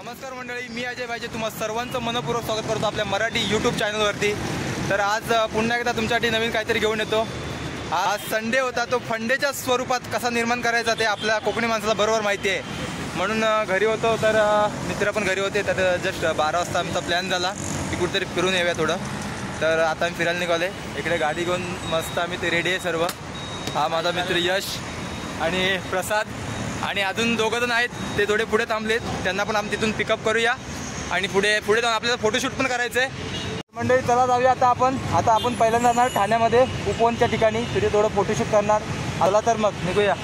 नमस्कार मंडळी, मी अजय भाईजे तुम्हा सर्वांचं मनपूर्वक स्वागत करतो आपल्या मराठी यूट्यूब चॅनलवरती। तर आज पुन्हा एकदा तुमच्यासाठी नवीन काहीतरी घेऊन येतो। आज संडे होता, तो फंडेच्या स्वरूपात कसा निर्माण करायचा ते आपल्या कोकणी माणसाला बरोबर माहिती आहे। म्हणून घरी होतो, तर मित्र पण घरी होते, तर जस्ट 12 वाजता आमचा प्लॅन झाला की कुठेतरी फिरून येऊया थोडं। तर आता आम्ही फिरायला निघाले, इकडे गाडी घेऊन मस्त आम्ही ते रेडी आहे सर्व। हा माझा मित्र यश आणि प्रसाद आणि अजून दोघं जण आहेत, ते थोडे पुढे थांबलेत, त्यांना पण आम्ही तिथून पिकअप करूया आणि पुढे जाऊन आपल्याला फोटोशूट पण करायचं आहे। मंडळी चला जाऊया आता आपण पहिल्यांदा जाणार ठाण्यामध्ये उपवनच्या ठिकाणी, तिथे थोडं फोटोशूट करणार। आला तर मग निघूया।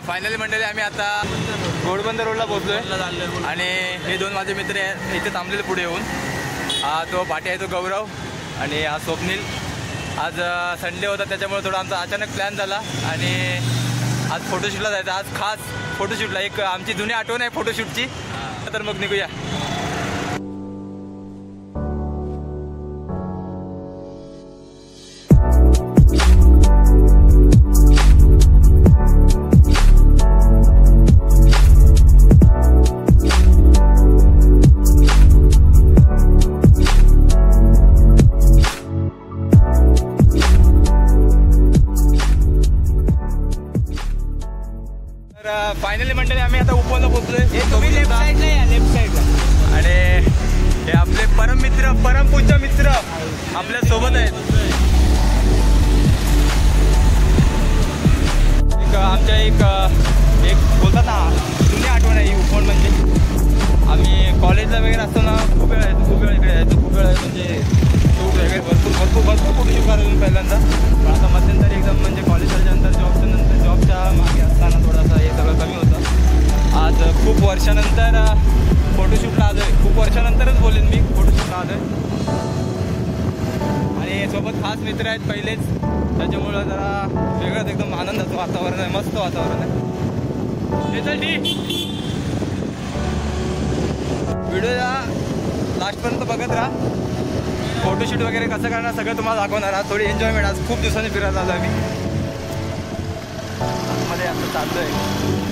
फायनली मंडळी आम्ही आता घोडबंदर रोडला पोहोचलोय आणि हे दोन माझे मित्र आहेत इथे थांबलेले पुढे येऊन। हा तो पाठी आहे तो गौरव आणि हा स्वप्नील। आज संडे होता त्याच्यामुळे थोडा आमचा अचानक प्लॅन झाला आणि आज फोटोशूटला जायचं। आज खास फोटोशूटला एक आमची जुनी आठवण आहे फोटोशूटची। तर मग निघूया। फायनली मंडळी आम्ही आता उपवनला पोहोचलोय। तुम्ही लेफ्ट साईडला या, लेफ्ट साईडला। आणि हे आपले परममित्र परमपूज्य मित्र आपल्या सोबत आहेत। एक बोलतात ना जुनी आठवण आहे ही उपवन म्हणजे। आम्ही कॉलेजला वगैरे असताना खूप वेळ इकडे यायचो, खूप वेळ म्हणजे खूप वगैरे भरपूर फोटोशूट करायचो पहिल्यांदा। पण आता मध्यंतरी एकदम म्हणजे कॉलेज झाल्यानंतर जॉबच्या मागे असताना थोडासा हे सगळं कमी होतं। आज खूप वर्षानंतर फोटोशूटला आलो आहे, खूप वर्षानंतरच बोलेन मी फोटोशूटला आलो आहे। आणि सोबत खास मित्र आहेत पहिलेच, त्याच्यामुळं जरा वेगळंच एकदम आनंदाचं वातावरण आहे, मस्त वातावरण आहे। व्हिडिओला लास्टपर्यंत बघत राहा। फोटोशूट वगैरे कसं करणार सगळं तुम्हाला दाखवणार। आज थोडी एन्जॉयमेंट, आज खूप दिवसांनी फिरायला आलो आम्ही। मध्ये आता चाललो आहे।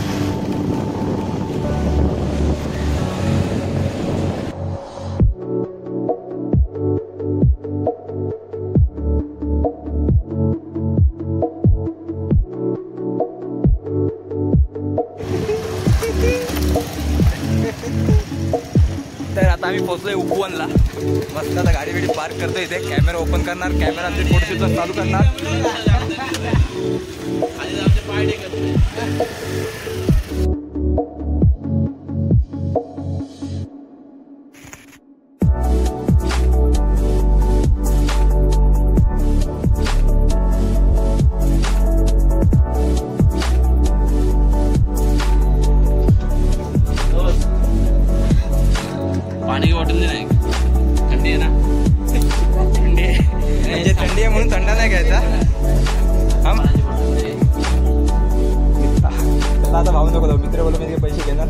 तर आता आम्ही पोहोचलोय उपवनला। मस्त आता गाडी बिडी पार्क करतो इथे, कॅमेरा ओपन करणार, कॅमेरा आमचे फोटोशूट चालू करणार। पाणी की बॉटल दे, नाही थंडी आहे ना, थंडी म्हणजे थंडी आहे म्हणून थंडा नाही घ्यायचा। आता भाऊ नको मित्र बोलू मी पैसे घेणार।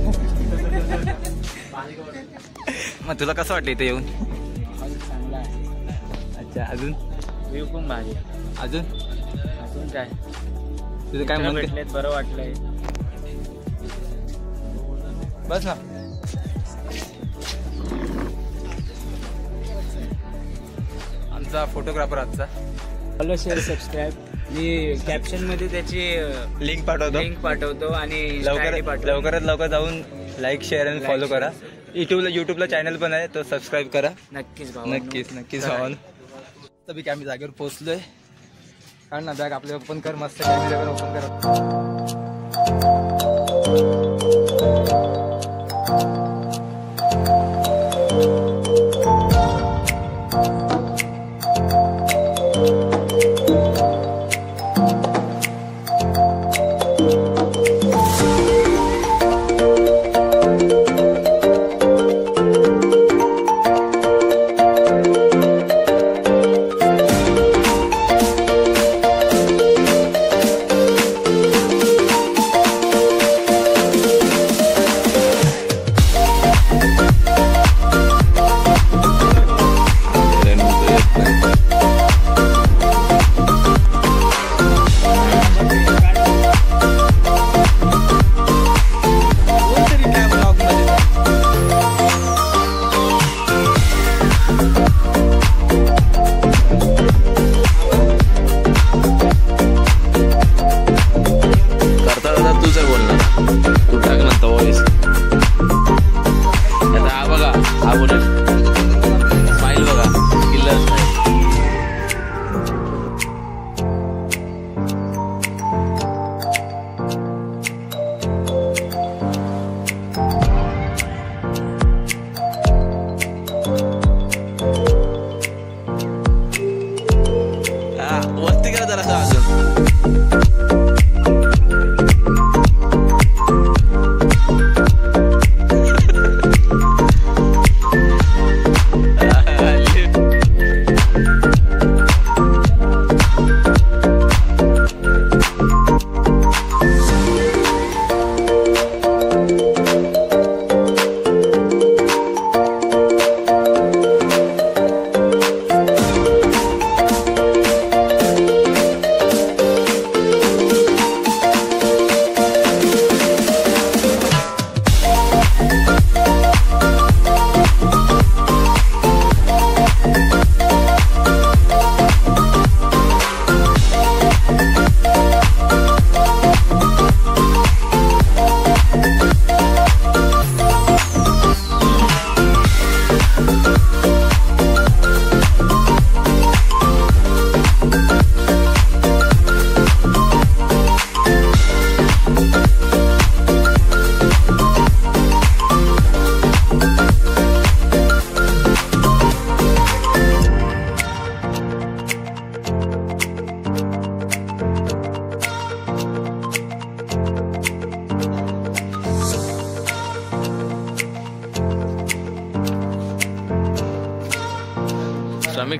मग तुला कसं वाटलं इथे येऊन? अच्छा, अजून व्ह्यू पण भारी। अजून काय तुझं काय म्हणून भेटलेत, बरं वाटलंय बस ना। आमचा फोटोग्राफर आजचा। फॉलो शेअर सबस्क्राईब, मी कॅप्शन मध्ये त्याची लिंक पाठवतो आणि लवकरात लवकर जाऊन लाईक शेअर आणि फॉलो करा। युट्यूबला चॅनल पण आहे, तो सबस्क्राईब करा नक्कीच भावानं। तभी आम्ही जागेवर पोहोचलोय। काढ ना बॅग आपले ओपन कर, मस्त कॅमेऱ्यावर ओपन कर।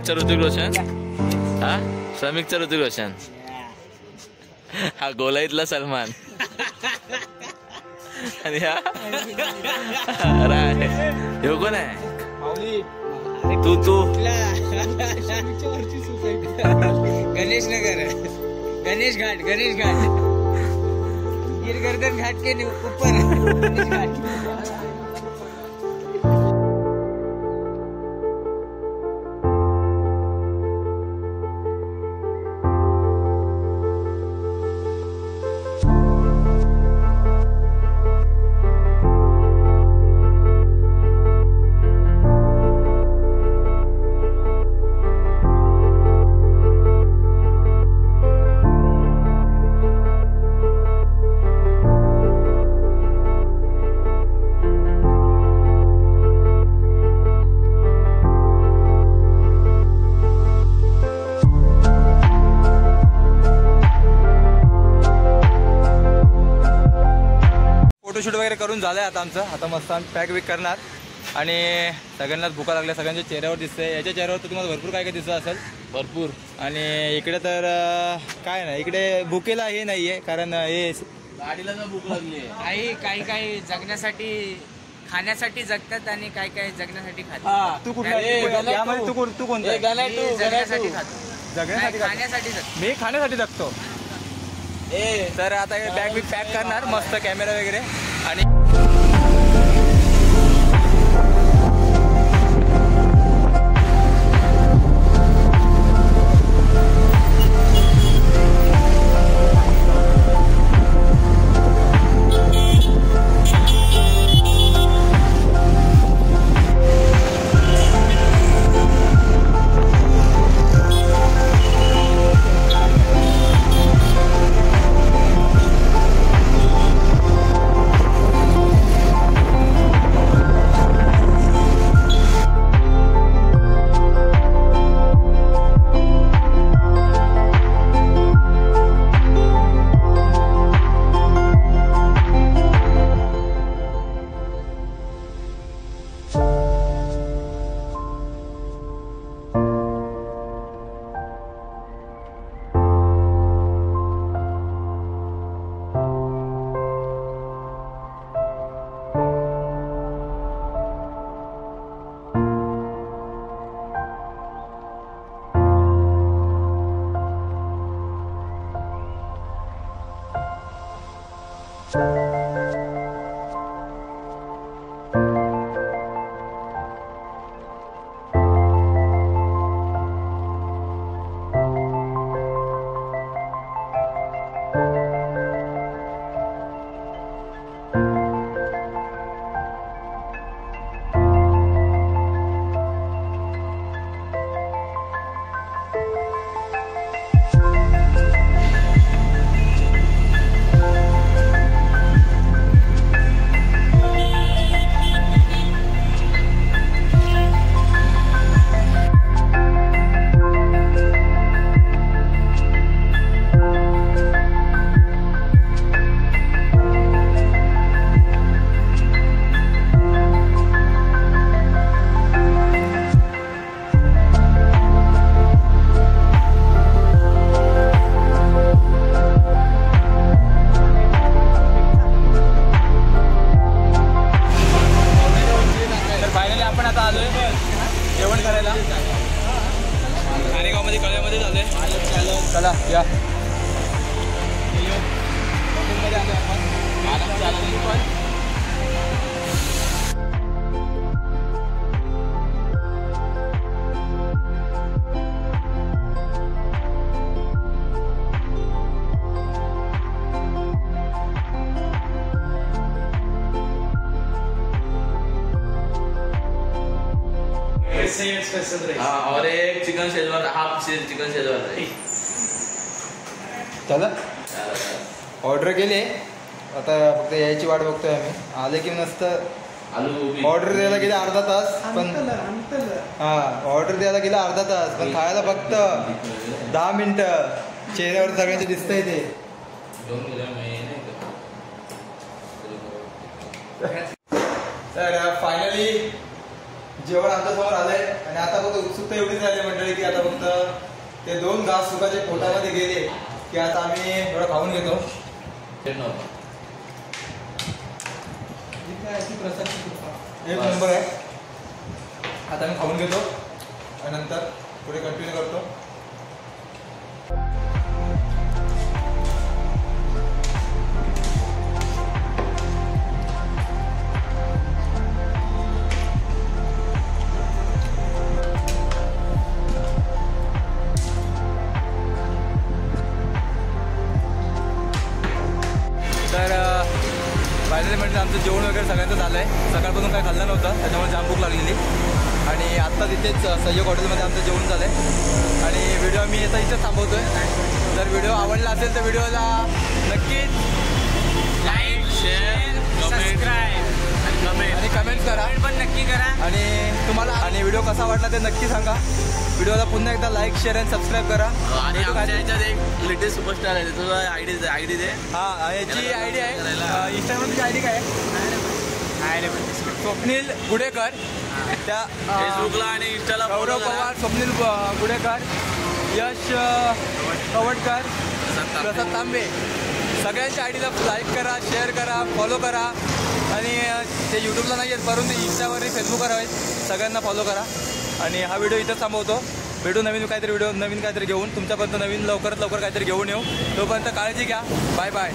समीकचा ऋतिक रोशन. हा समीकचा ऋतिक रोशन. हा गोलाईतला सलमान. आणि हा हे कोण आहे. तू गणेश नगर, गणेश घाट गिरगर्दन घाट के ऊपर गणेश घाट. फोटोशूट वगैरे करून झालं आहे आता आमचं. आता मस्त आम्ही पॅक विक करणार आणि सगळ्यांनाच भुका लागल्या. सगळ्यांच्या चेहऱ्यावर दिसते. याच्या चेहऱ्यावर तर तुम्हाला भरपूर काय काय दिसत असेल. भरपूर. आणि इकडे तर काय नाही, इकडे भुकेला हे नाही आहे कारण हे गाडीला तर भूक लागली काही काही काही जगण्यासाठी खाण्यासाठी जगतात आणि काही काही जगण्यासाठी खातात. तू कुठला यामध्ये तू कोणता आहे? जगण्यासाठी खातो. जगण्यासाठी खातो. खाण्यासाठी जगतो. मी खाण्यासाठी जगतो. तर आता बॅग बिग पॅक करणार मस्त कॅमेरा वगैरे. आणि चला या और एक chicken Schezwan, half chicken Schezwan rice. चला ऑर्डर केली आता फक्त यायची वाट बघतोय आम्ही. आले की नसतं आलू ऑर्डर द्यायला गेला अर्धा तास पण ऑर्डर द्यायला गेला अर्धा तास पण खायला फक्त 10 मिनिटं. चेहऱ्यावर सगळ्यांचे दिसतंय ते. तर फायनली जेवण आमच्या समोर आलंय आणि आता फक्त उत्सुकता एवढीच झाली मंडळी की आता फक्त ते 2 घास सुकाच्या पोटामध्ये गेले की आता आम्ही थोडं खाऊन घेतो. एक नंबर आहे. आता आम्ही खाऊन घेतो आणि नंतर पुढे कंटिन्यू करतो. तर फायनली म्हणजे आमचं जेवण वगैरे सगळ्यांचं झालं आहे. सकाळपासून काय खाल्लं नव्हतं त्याच्यामुळे जाम भूक लागलेली आणि आत्ता तिथेच सहयोग हॉटेलमध्ये आमचं जेवण झालं आहे आणि व्हिडिओ मी आता इथेच थांबवतो आहे. जर व्हिडिओ आवडला असेल तर व्हिडिओला नक्कीच लाईक शेअर सबस्क्राईब आणि कमेंट करा पण नक्की करा. आणि तुम्हाला आणि व्हिडिओ कसा वाटला ते नक्की सांगा. व्हिडिओला पुन्हा एकदा लाईक शेअर आणि सबस्क्राईब करा. आणि आमच्या ह्याच्यात एक लेटेस्ट सुपरस्टार आहे त्याचा आयडी दे. हां याची आयडी आहे इंस्टाग्रामची आयडी काय आहे स्वप्नील गुडेकर. त्या फेसबुकला आणि इंस्टाला गौरव पवार स्वप्नील गुडेकर यश कवटकर प्रसाद तांबे सगळ्यांच्या आयडीला लाईक करा शेअर करा फॉलो करा आणि ते यूट्यूबला नाही आहेत परंतु इंस्टावरही फेसबुकवर आहेत सगळ्यांना फॉलो करा. आणि हा व्हिडिओ इथंच थांबवतो. भेटू नवीन काहीतरी घेऊन तुमच्यापर्यंत नवीन लवकरात लवकर काहीतरी घेऊन येऊ. तोपर्यंत काळजी घ्या. Bye bye.